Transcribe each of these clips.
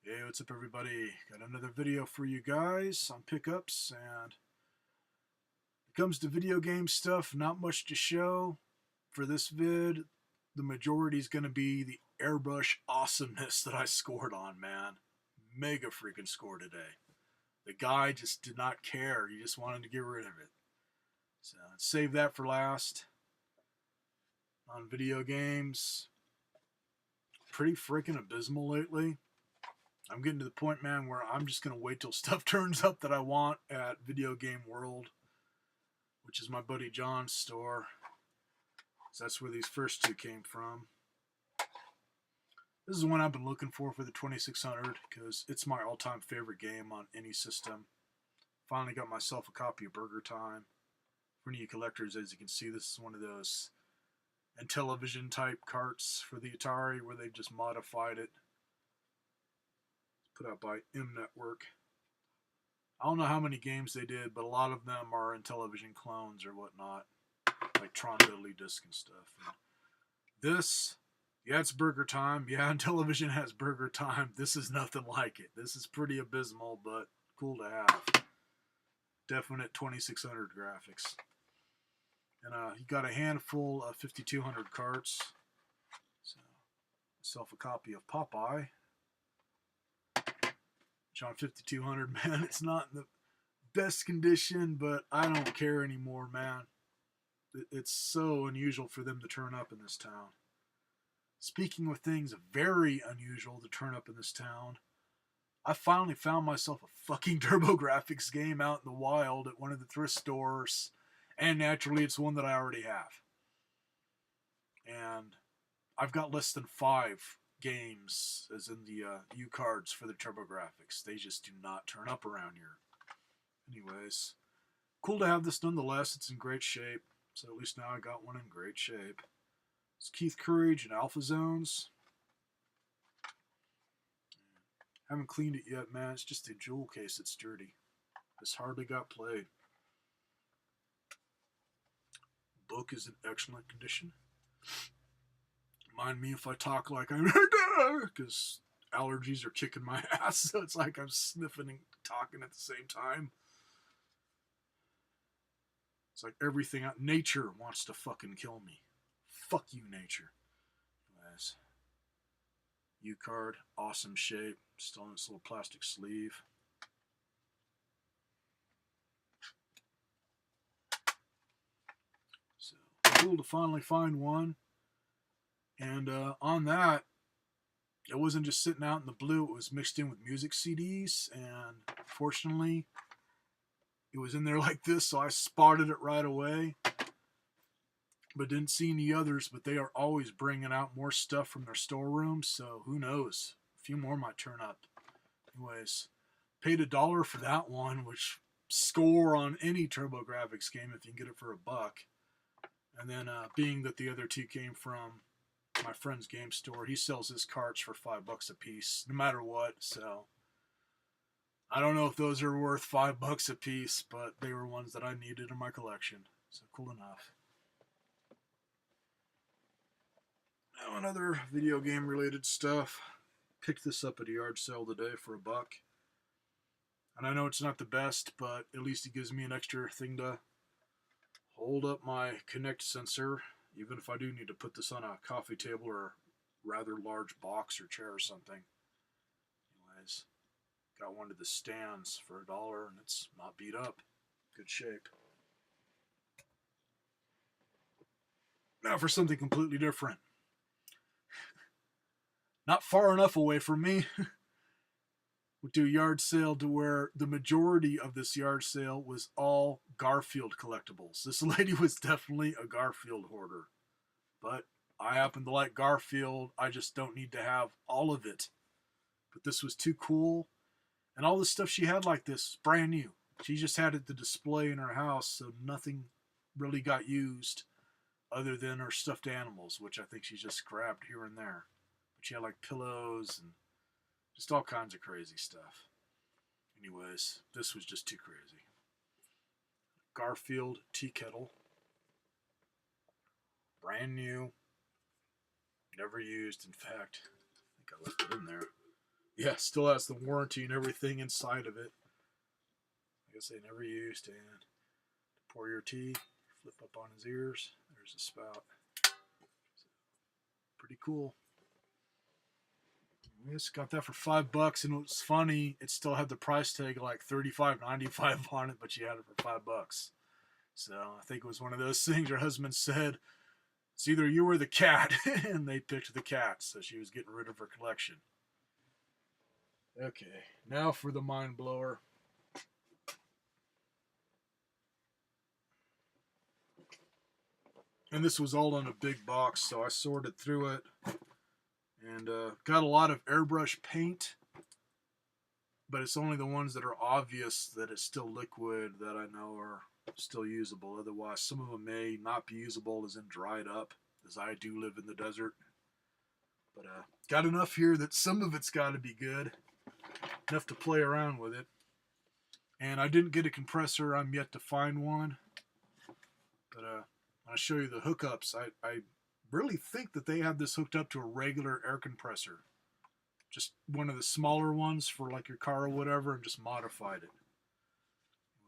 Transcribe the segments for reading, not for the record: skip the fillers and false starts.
Hey, what's up everybody? Got another video for you guys on pickups, and it comes to video game stuff, not much to show. For this vid, the majority is going to be the airbrush awesomeness that I scored on, man. Mega freaking score today. The guy just did not care. He just wanted to get rid of it. So save that for last. On video games, pretty freaking abysmal lately. I'm getting to the point, man, where I'm just going to wait till stuff turns up that I want at Video Game World, which is my buddy John's store. So that's where these first two came from. This is the one I've been looking for the 2600 because it's my all-time favorite game on any system. Finally got myself a copy of Burger Time. For any collectors, as you can see, this is one of those Intellivision type carts for the Atari where they've just modified it. Put out by M Network. I don't know how many games they did, but a lot of them are Intellivision clones or whatnot, like Tron Diddly Disc and stuff. And this, yeah, it's Burger Time. Yeah, Intellivision has Burger Time. This is nothing like it. This is pretty abysmal, but cool to have. Definite 2600 graphics. And you got a handful of 5200 carts. So, myself a copy of Popeye. John 5200, man, it's not in the best condition, but I don't care anymore, man. It's so unusual for them to turn up in this town. Speaking of things very unusual to turn up in this town, I finally found myself a fucking TurboGrafx game out in the wild at one of the thrift stores, and naturally it's one that I already have. And I've got less than 5 games, as in the U cards for the TurboGrafx. They just do not turn up around here. Anyways, cool to have this nonetheless. It's in great shape. So at least now I got one in great shape. It's Keith Courage and Alpha Zones. Haven't cleaned it yet, man. It's just a jewel case that's dirty. This hardly got played. Book is in excellent condition. Mind me if I talk like I'm because allergies are kicking my ass, so it's like I'm sniffing and talking at the same time. It's like everything out. Nature wants to fucking kill me. Fuck you, nature. Anyways, U-card, awesome shape, still in this little plastic sleeve. So cool to finally find one. And on that, it wasn't just sitting out in the blue. It was mixed in with music CDs. And fortunately, it was in there like this, so I spotted it right away. But didn't see any others. But they are always bringing out more stuff from their storeroom. So who knows? A few more might turn up. Anyways, paid $1 for that one, which score on any TurboGrafx game if you can get it for $1. And then being that the other two came from my friend's game store, he sells his carts for $5 a piece, no matter what. So I don't know if those are worth $5 a piece, but they were ones that I needed in my collection. So cool enough. Now another video game related stuff. Picked this up at a yard sale today for $1. And I know it's not the best, but at least it gives me an extra thing to hold up my Kinect sensor, even if I do need to put this on a coffee table or a rather large box or chair or something. Anyways, got one of the stands for $1, and it's not beat up. Good shape. Now for something completely different. Not far enough away from me. Went to a yard sale to where the majority of this yard sale was all Garfield collectibles. This lady was definitely a Garfield hoarder. But I happen to like Garfield. I just don't need to have all of it. But this was too cool. And all the stuff she had like this, brand new. She just had it to display in her house, so nothing really got used other than her stuffed animals, which I think she just grabbed here and there. But she had like pillows and just all kinds of crazy stuff. Anyways, this was just too crazy. Garfield tea kettle. Brand new. Never used. In fact, I think I left it in there. Yeah, still has the warranty and everything inside of it. Like I say, never used. And to pour your tea, flip up on his ears. There's a spout. Pretty cool. I just got that for $5, and it was funny. It still had the price tag of like $35.95 on it, but you had it for $5. So I think it was one of those things her husband said, "It's either you or the cat," and they picked the cat, so she was getting rid of her collection. Okay, now for the mind blower. And this was all in a big box, so I sorted through it and got a lot of airbrush paint, but it's only the ones that are obvious that it's still liquid that I know are still usable. Otherwise, some of them may not be usable as in dried up, as I do live in the desert. But got enough here that some of it's got to be good, enough to play around with it. And I didn't get a compressor. I'm yet to find one. But I'll show you the hookups. I really think that they have this hooked up to a regular air compressor. Just one of the smaller ones for like your car or whatever, and just modified it.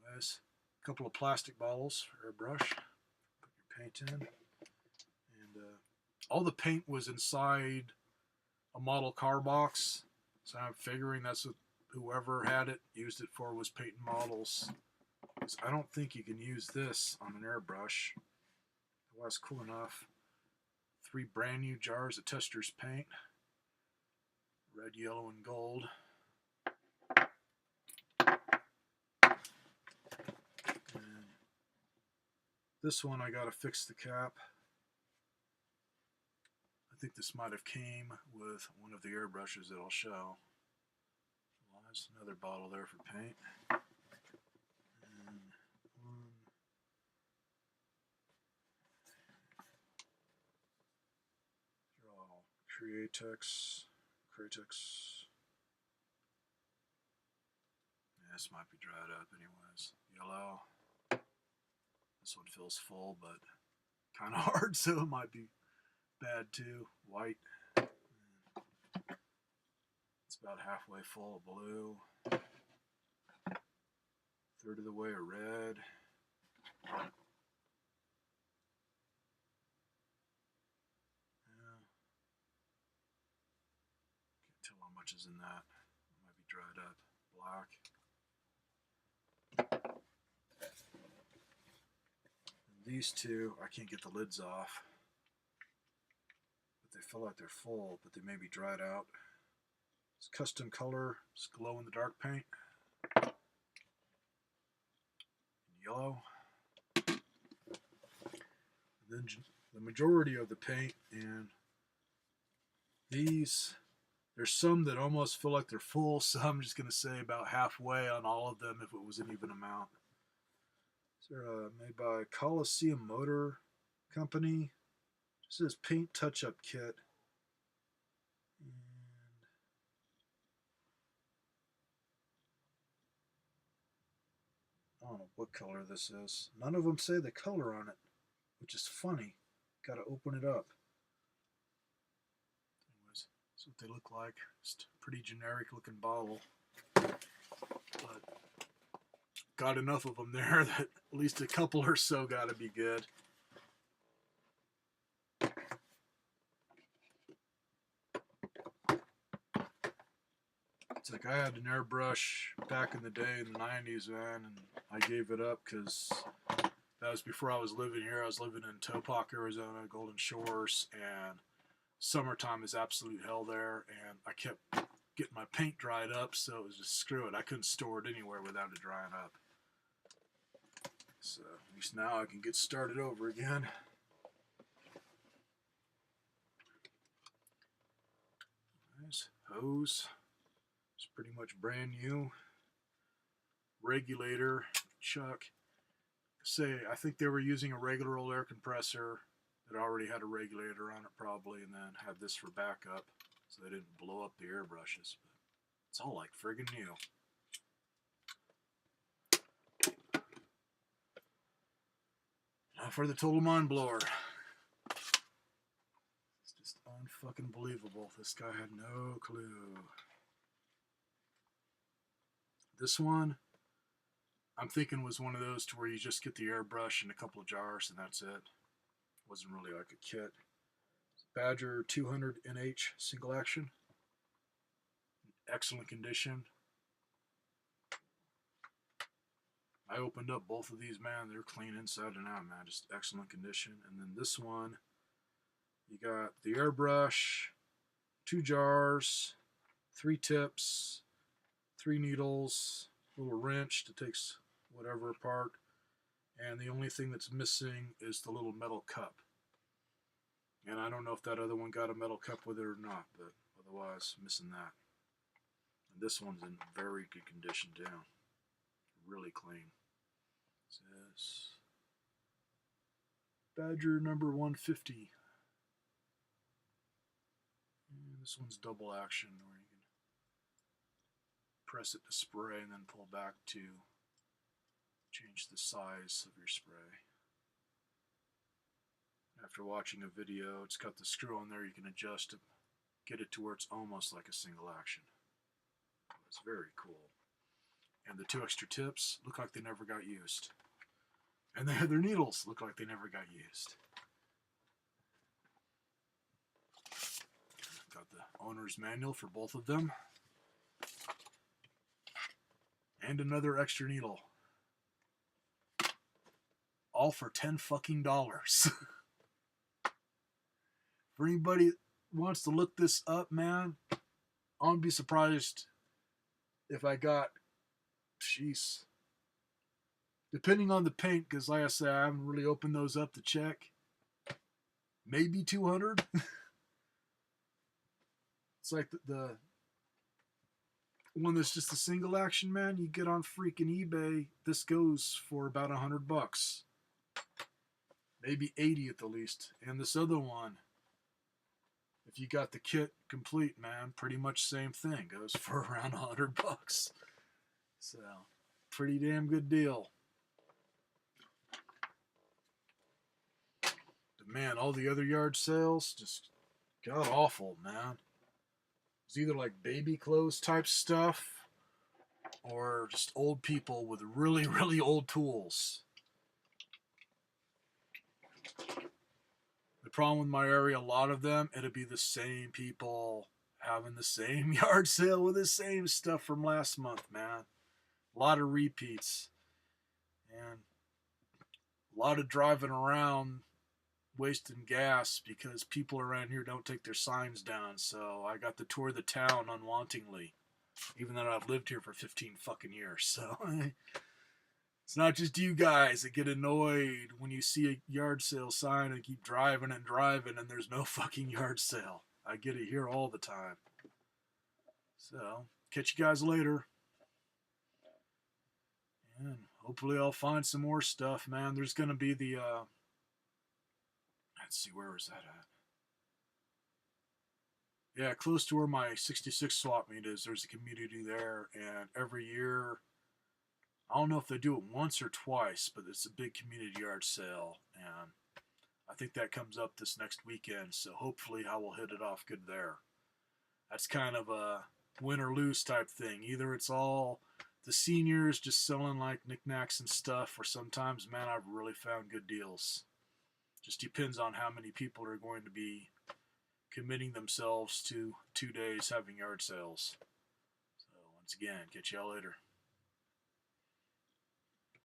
Anyways, a couple of plastic bottles for airbrush. Put your paint in. And all the paint was inside a model car box. So I'm figuring that's what whoever had it used it for, was painting models. Because I don't think you can use this on an airbrush. It was cool enough. 3 brand new jars of Tester's paint. Red, yellow, and gold. And this one I gotta fix the cap. I think this might have came with one of the airbrushes that I'll show. Well, there's another bottle there for paint. And one. They're all Createx. Yeah, this might be dried up anyways. Yellow. This one feels full, but kind of hard, so it might be bad too. White. It's about halfway full of blue. Third of the way of red. Yeah. Can't tell how much is in that. It might be dried up. Black. And these two, I can't get the lids off. But they feel like they're full, but they may be dried out. It's custom color. It's glow in the dark paint. Yellow. And then the majority of the paint, and these, there's some that almost feel like they're full, so I'm just going to say about halfway on all of them if it was an even amount. These are made by Coliseum Motor Company. This is paint touch-up kit. And I don't know what color this is. None of them say the color on it, which is funny. Got to open it up. Anyways, that's what they look like. Just a pretty generic looking bottle. But got enough of them there that at least a couple or so got to be good. It's like I had an airbrush back in the day in the 90s, man, and I gave it up because that was before I was living here. I was living in Topak, Arizona, Golden Shores, and summertime is absolute hell there, and I kept getting my paint dried up, so it was just screw it. I couldn't store it anywhere without it drying up. So at least now I can get started over again. Nice hose. It's pretty much brand new. Regulator, chuck. Say, I think they were using a regular old air compressor that already had a regulator on it probably, and then had this for backup so they didn't blow up the airbrushes. But it's all like friggin' new. Now for the total mind blower. It's just unfucking believable. This guy had no clue. This one, I'm thinking was one of those to where you just get the airbrush and a couple of jars and that's it. Wasn't really like a kit. Badger 200 NH single action. Excellent condition. I opened up both of these, man. They're clean inside and out, man. Just excellent condition. And then this one, you got the airbrush, 2 jars, 3 tips, 3 needles, a little wrench that takes whatever apart. And the only thing that's missing is the little metal cup. And I don't know if that other one got a metal cup with it or not, but otherwise, missing that. And this one's in very good condition, too. Really clean. It says Badger number 150. And this one's double action, where you can press it to spray and then pull back to change the size of your spray. After watching a video, it's got the screw on there. You can adjust it, get it to where it's almost like a single action. It's very cool. And the 2 extra tips look like they never got used. And their needles look like they never got used. Got the owner's manual for both of them. And another extra needle. All for $10 fucking. For anybody that wants to look this up, man, I wouldn't be surprised if I got, jeez, depending on the paint, because like I said, I haven't really opened those up to check. Maybe 200. It's like the one that's just a single action, man. You get on freaking eBay, this goes for about $100. Maybe 80 at the least. And this other one, if you got the kit complete, man, pretty much same thing. Goes for around $100. So, pretty damn good deal. But man, all the other yard sales, just god awful, man. It's either like baby clothes type stuff, or just old people with really, really old tools. The problem with my area, a lot of them, it'll be the same people having the same yard sale with the same stuff from last month, man. A lot of repeats. And a lot of driving around wasting gas because people around here don't take their signs down. So I got to tour the town unwantingly, even though I've lived here for 15 fucking years. So it's not just you guys that get annoyed when you see a yard sale sign and keep driving and driving and there's no fucking yard sale. I get it here all the time. So, catch you guys later. And hopefully I'll find some more stuff, man. There's going to be the, let's see, where is that at? Yeah, close to where my 66 swap meet is. There's a community there, and every year, I don't know if they do it once or twice, but it's a big community yard sale, and I think that comes up this next weekend, so hopefully I will hit it off good there. That's kind of a win or lose type thing. Either it's all the seniors just selling like knickknacks and stuff, or sometimes, man, I've really found good deals. Just depends on how many people are going to be committing themselves to 2 days having yard sales. So once again, catch y'all later.